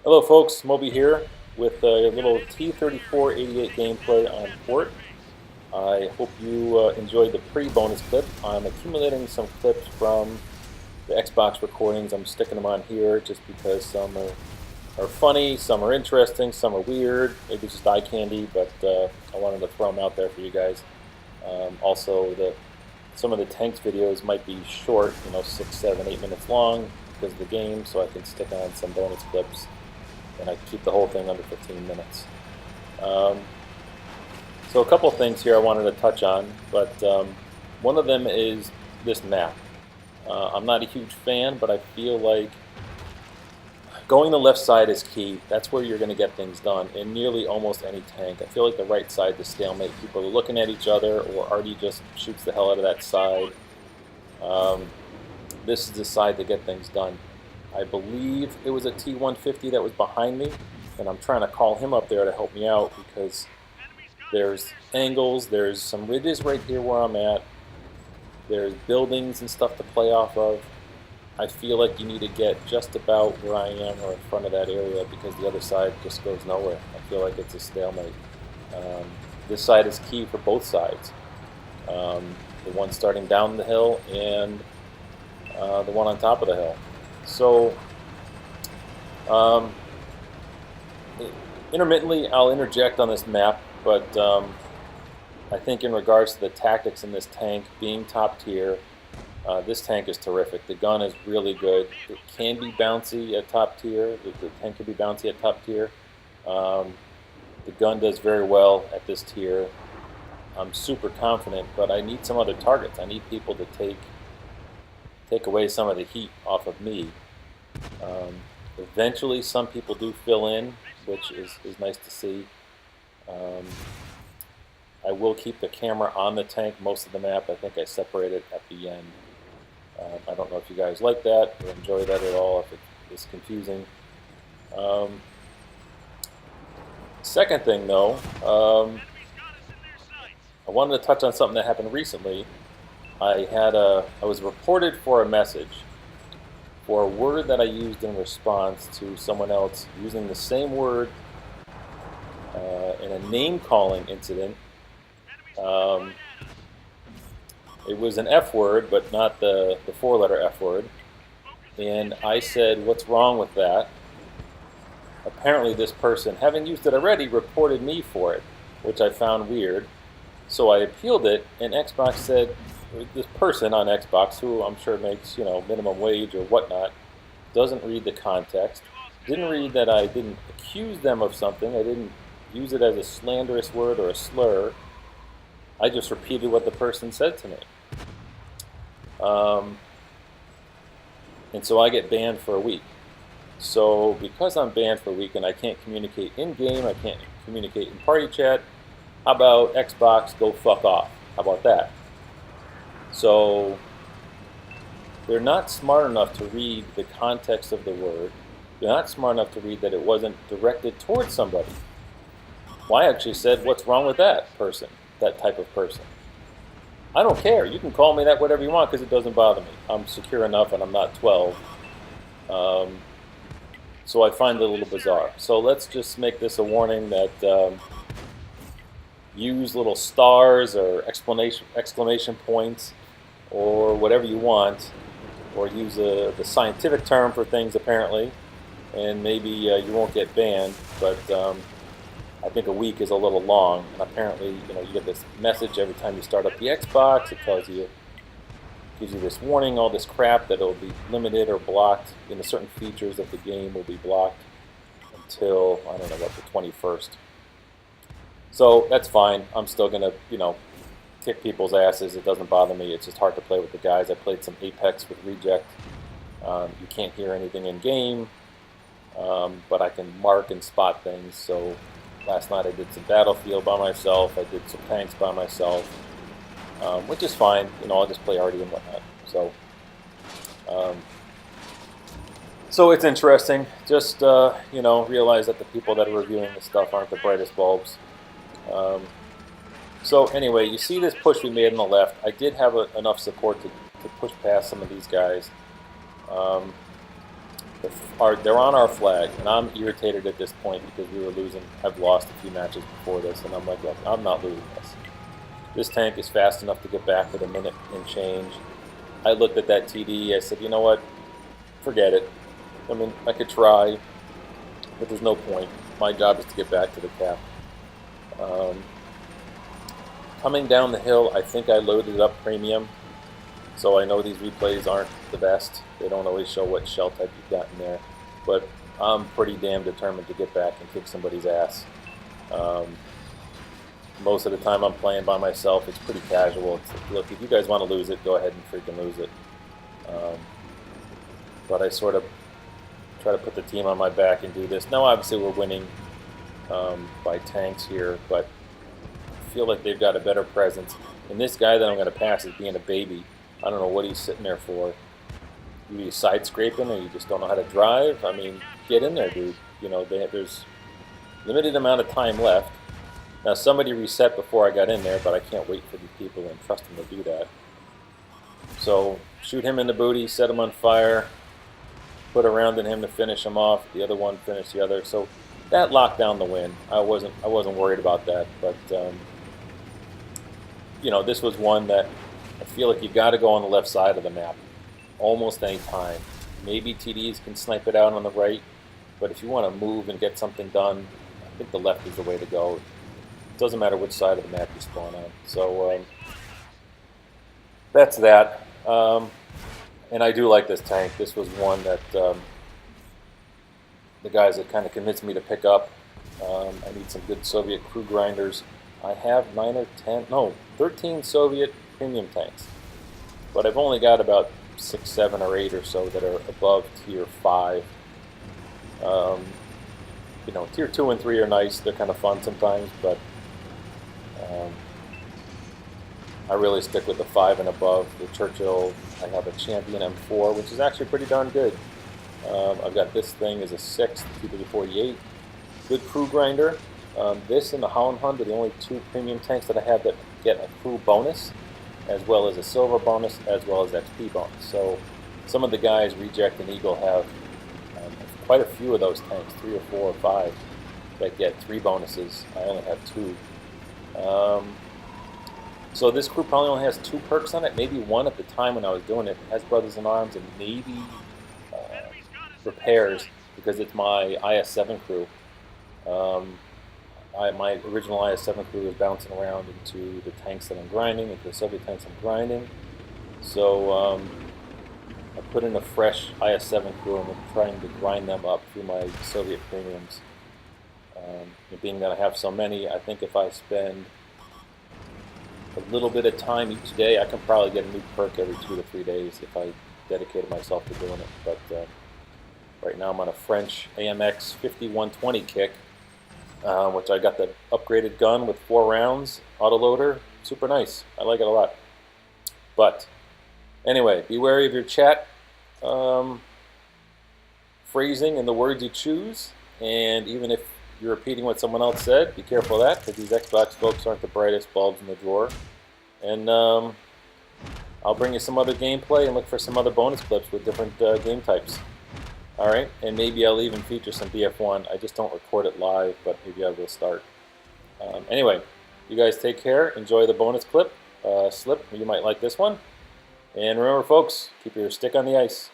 Hello folks, Moby here with a little T-3488 gameplay on port. I hope you enjoyed the pre-bonus clip. I'm accumulating some clips from the Xbox recordings. I'm sticking them on here just because some are funny, some are interesting, some are weird, maybe it's just eye candy, but I wanted to throw them out there for you guys. Also, some of the tanks videos might be short, 6, 7, 8 minutes long because of the game, so I can stick on some bonus clips and I keep the whole thing under 15 minutes. So a couple things here I wanted to touch on, but one of them is this map. I'm not a huge fan, but I feel like going the left side is key. That's where you're going to get things done in nearly almost any tank. I feel like the right side is stalemate. People are looking at each other, or Artie just shoots the hell out of that side. This is the side to get things done. I believe it was a T-150 that was behind me, and I'm trying to call him up there to help me out because there's angles, there's some ridges right here where I'm at, there's buildings and stuff to play off of. I feel like you need to get just about where I am or in front of that area because the other side just goes nowhere. I feel like it's a stalemate. This side is key for both sides. The one starting down the hill and the one on top of the hill. So, intermittently I'll interject on this map, but I think in regards to the tactics in this tank being top tier, this tank is terrific. The gun is really good. It can be bouncy at top tier. The tank can be bouncy at top tier. The gun does very well at this tier. I'm super confident, but I need some other targets. I need people to take away some of the heat off of me. Eventually some people do fill in, which is nice to see. I will keep the camera on the tank most of the map. I think I separate it at the end. I don't know if you guys like that or enjoy that at all, if it is confusing. Second thing though, I wanted to touch on something that happened recently. I was reported for a message for a word that I used in response to someone else using the same word in a name-calling incident. It was an F word, but not the four-letter F word. And I said, "What's wrong with that?" Apparently this person, having used it already, reported me for it, which I found weird. So I appealed it, and Xbox said, this person on Xbox, who I'm sure makes, minimum wage or whatnot, doesn't read the context, didn't read that I didn't accuse them of something, I didn't use it as a slanderous word or a slur, I just repeated what the person said to me. And so I get banned for a week. So because I'm banned for a week and I can't communicate in-game, I can't communicate in party chat, how about Xbox go fuck off? How about that? So they're not smart enough to read the context of the word. They're not smart enough to read that it wasn't directed towards somebody. Well, I actually said, "What's wrong with that person, that type of person?" I don't care. You can call me that whatever you want because it doesn't bother me. I'm secure enough and I'm not 12. So I find it a little bizarre. So let's just make this a warning that use little stars or exclamation points or whatever you want, or use the scientific term for things apparently, and maybe you won't get banned, but I think a week is a little long, and apparently you get this message every time you start up the Xbox. It tells you, gives you this warning, all this crap that it'll be limited or blocked, certain features of the game will be blocked until, I don't know, what, the 21st. So that's fine. I'm still going to, kick people's asses. It doesn't bother me. It's just hard to play with the guys. I played some Apex with Reject. You can't hear anything in game, but I can mark and spot things. So last night I did some Battlefield by myself. I did some tanks by myself, which is fine. I'll just play Artie and whatnot. So it's interesting. Just realize that the people that are reviewing this stuff aren't the brightest bulbs. So anyway, you see this push we made on the left. I did have enough support to push past some of these guys. They're on our flag, and I'm irritated at this point because we were losing. I've lost a few matches before this, and I'm like, look, I'm not losing this. This tank is fast enough to get back with a minute and change. I looked at that TD. I said, you know what? Forget it. I mean, I could try, but there's no point. My job is to get back to the cap. Coming down the hill, I think I loaded up premium, so I know these replays aren't the best. They don't always show what shell type you've got in there, but I'm pretty damn determined to get back and kick somebody's ass. Most of the time I'm playing by myself. It's pretty casual. It's like, look, if you guys want to lose it, go ahead and freaking lose it. But I sort of try to put the team on my back and do this. Now, obviously, we're winning by tanks here, but I feel like they've got a better presence. And this guy that I'm going to pass is being a baby. I don't know what he's sitting there for. You side scraping, or you just don't know how to drive? I mean, get in there, dude. You know, there's limited amount of time left. Now, somebody reset before I got in there, but I can't wait for these people and trust them to do that. So, shoot him in the booty, set him on fire, put a round in him to finish him off. The other one finished the other. So that locked down the win. I wasn't worried about that, but you know, this was one that I feel like you got to go on the left side of the map almost any time. Maybe TDs can snipe it out on the right, but if you want to move and get something done, I think the left is the way to go. It doesn't matter which side of the map you spawn on. So that's that. And I do like this tank. This was one that the guys that kind of convinced me to pick up. I need some good Soviet crew grinders. I have 13 Soviet premium tanks, but I've only got about 6, 7, or 8 or so that are above tier 5. You know, tier 2 and 3 are nice. They're kind of fun sometimes, but I really stick with the 5 and above. The Churchill, I have a Champion M4, which is actually pretty darn good. I've got this thing as a 6, T-48. Good crew grinder. This and the Holland Hunt are the only 2 premium tanks that I have that get a crew bonus, as well as a silver bonus, as well as XP bonus. So some of the guys, Reject and Eagle, have quite a few of those tanks, 3 or 4 or 5, that get 3 bonuses. I only have 2. So this crew probably only has 2 perks on it, maybe 1 at the time when I was doing it. It has Brothers in Arms and maybe repairs, because it's my IS-7 crew. My original IS-7 crew is bouncing around into the tanks that I'm grinding, into the Soviet tanks I'm grinding. So I put in a fresh IS-7 crew, and I'm trying to grind them up through my Soviet premiums. Being that I have so many, I think if I spend a little bit of time each day, I can probably get a new perk every 2 to 3 days if I dedicated myself to doing it. But right now I'm on a French AMX 5120 kick, which I got the upgraded gun with 4 rounds, autoloader, super nice. I like it a lot. But anyway, be wary of your chat phrasing and the words you choose, and even if you're repeating what someone else said, be careful of that, because these Xbox folks aren't the brightest bulbs in the drawer. And I'll bring you some other gameplay and look for some other bonus clips with different game types. Alright, and maybe I'll even feature some BF1. I just don't record it live, but maybe I will start. Anyway, you guys take care. Enjoy the bonus clip. Slip, you might like this one. And remember, folks, keep your stick on the ice.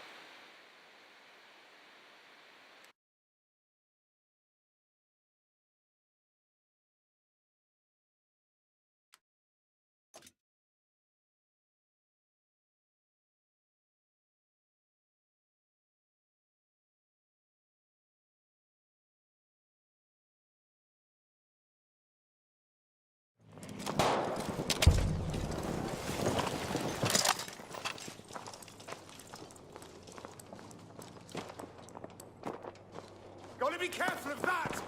Gotta be careful of that!